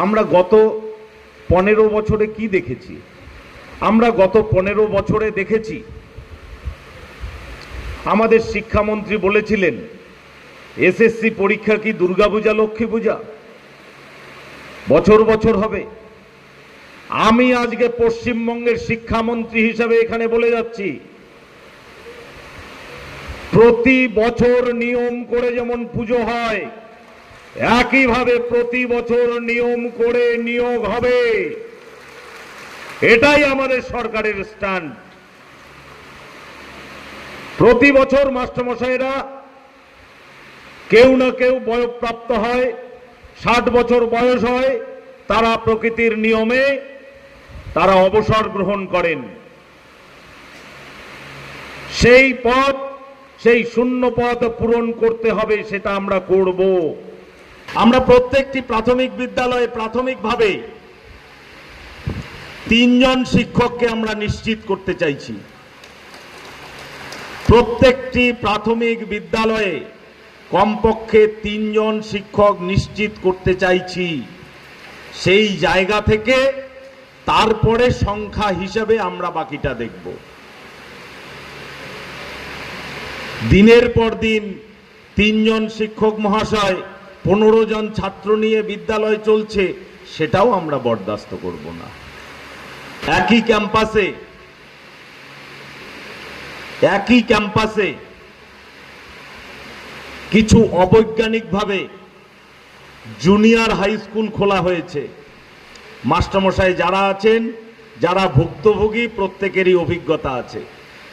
আমরা গত 15 বছরে কি দেখেছি? আমরা গত 15 বছরে দেখেছি আমাদের শিক্ষামন্ত্রী বলেছিলেন এসএসসি পরীক্ষা কি দুর্গাপূজা লক্ষ্মী পূজা বছর বছর হবে। আমি আজকে পশ্চিমবঙ্গের শিক্ষামন্ত্রী হিসেবে এখানে বলে যাচ্ছি, প্রতি বছর নিয়ম করে যেমন পুজো হয় একইভাবে প্রতি বছর নিয়ম করে নিয়োগ হবে। এটাই আমাদের সরকারের স্ট্যান্ড। প্রতি বছর মাস্টারমশাইরা কেউ না কেউ বয়ঃপ্রাপ্ত হয়, 60 বছর বয়স হয়, তারা প্রকৃতির নিয়মে তারা অবসর গ্রহণ করেন। সেই পদ, সেই শূন্য পদ পূরণ করতে হবে, সেটা আমরা করব। আমরা প্রত্যেকটি প্রাথমিক বিদ্যালয়ে প্রাথমিকভাবে 3 জন শিক্ষককে আমরা নিশ্চিত করতে চাইছি। প্রত্যেকটি প্রাথমিক বিদ্যালয়ে কমপক্ষে 3 জন শিক্ষক নিশ্চিত করতে চাইছি। সেই জায়গা থেকে তারপরে সংখ্যা হিসাবে আমরা বাকিটা দেখব। দিনের পর দিন 3 জন শিক্ষক মহাশয় 15 জন ছাত্র নিয়ে বিদ্যালয় চলছে, সেটাও আমরা বরদাস্ত করব না। একই ক্যাম্পাসে কিছু অবৈজ্ঞানিকভাবে জুনিয়র হাই স্কুল খোলা হয়েছে। মাস্টারমশাই যারা আছেন, যারা ভুক্তভোগী, প্রত্যেকেরই অভিজ্ঞতা আছে।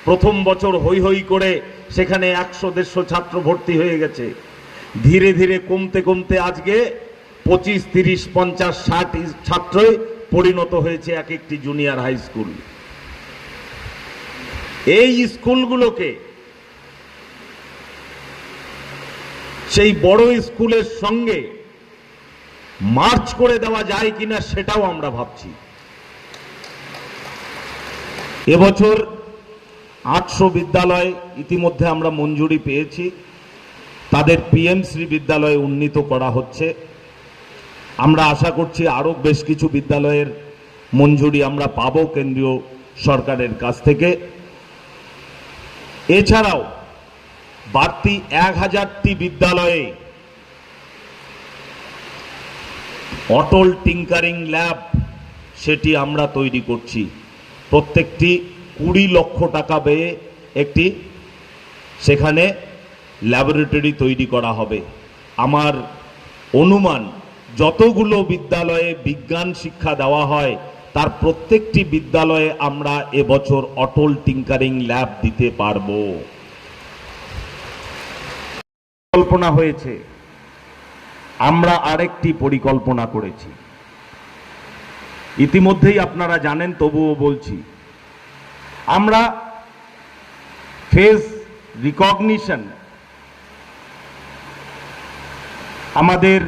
প্রথম বছর হই হই করে সেখানে 100-150 ছাত্র ভর্তি হয়ে গেছে। ধীরে ধীরে কমতে কমতে আজকে 25, 30, 50, 60 ছাত্রই পরিণত হয়েছে এক একটি জুনিয়র হাই স্কুল। এই স্কুলগুলোকে সেই বড় স্কুলের সঙ্গে মার্চ করে দেওয়া যায় কিনা সেটাও আমরা ভাবছি। এবছর 800 বিদ্যালয় ইতিমধ্যে আমরা মঞ্জুরি পেয়েছি, তাদের পিএমশ্রী বিদ্যালয়ে উন্নীত করা হচ্ছে। আমরা আশা করছি আরও বেশ কিছু বিদ্যালয়ের মঞ্জুরি আমরা পাব কেন্দ্রীয় সরকারের কাছ থেকে। এছাড়াও বাড়তি 1000টি বিদ্যালয়ে অটল টিঙ্কারিং ল্যাব সেটি আমরা তৈরি করছি। প্রত্যেকটি 20 লক্ষ টাকা ব্যয়ে একটি সেখানে ল্যাবরেটরি তৈরি করা হবে। আমার অনুমান যতগুলো বিদ্যালয়ে বিজ্ঞান শিক্ষা দেওয়া হয় তার প্রত্যেকটি বিদ্যালয়ে আমরা এবছর অটল টিঙ্কারিং ল্যাব দিতে পারব। পরিকল্পনা হয়েছে, আমরা আরেকটি পরিকল্পনা করেছি, ইতিমধ্যেই আপনারা জানেন, তবুও বলছি। আমরা ফেস রিকগনিশন, আমাদের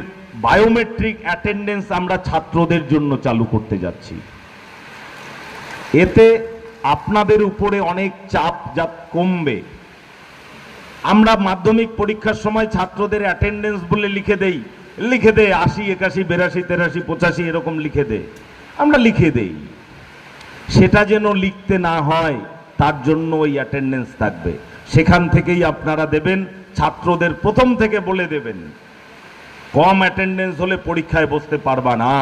বায়োমেট্রিক অ্যাটেন্ডেন্স আমরা ছাত্রদের জন্য চালু করতে যাচ্ছি। এতে আপনাদের উপরে অনেক চাপ যা কমবে। আমরা মাধ্যমিক পরীক্ষার সময় ছাত্রদের অ্যাটেন্ডেন্স বলে লিখে দেই 80, 81, 82, 83, 85 এরকম লিখে দেয়, আমরা লিখে দেই। সেটা যেন লিখতে না হয় তার জন্য ওই অ্যাটেন্ডেন্স থাকবে। সেখান থেকেই আপনারা দেবেন, ছাত্রদের প্রথম থেকে বলে দেবেন কম অ্যাটেন্ডেন্স হলে পরীক্ষায় বসতে পারবা না।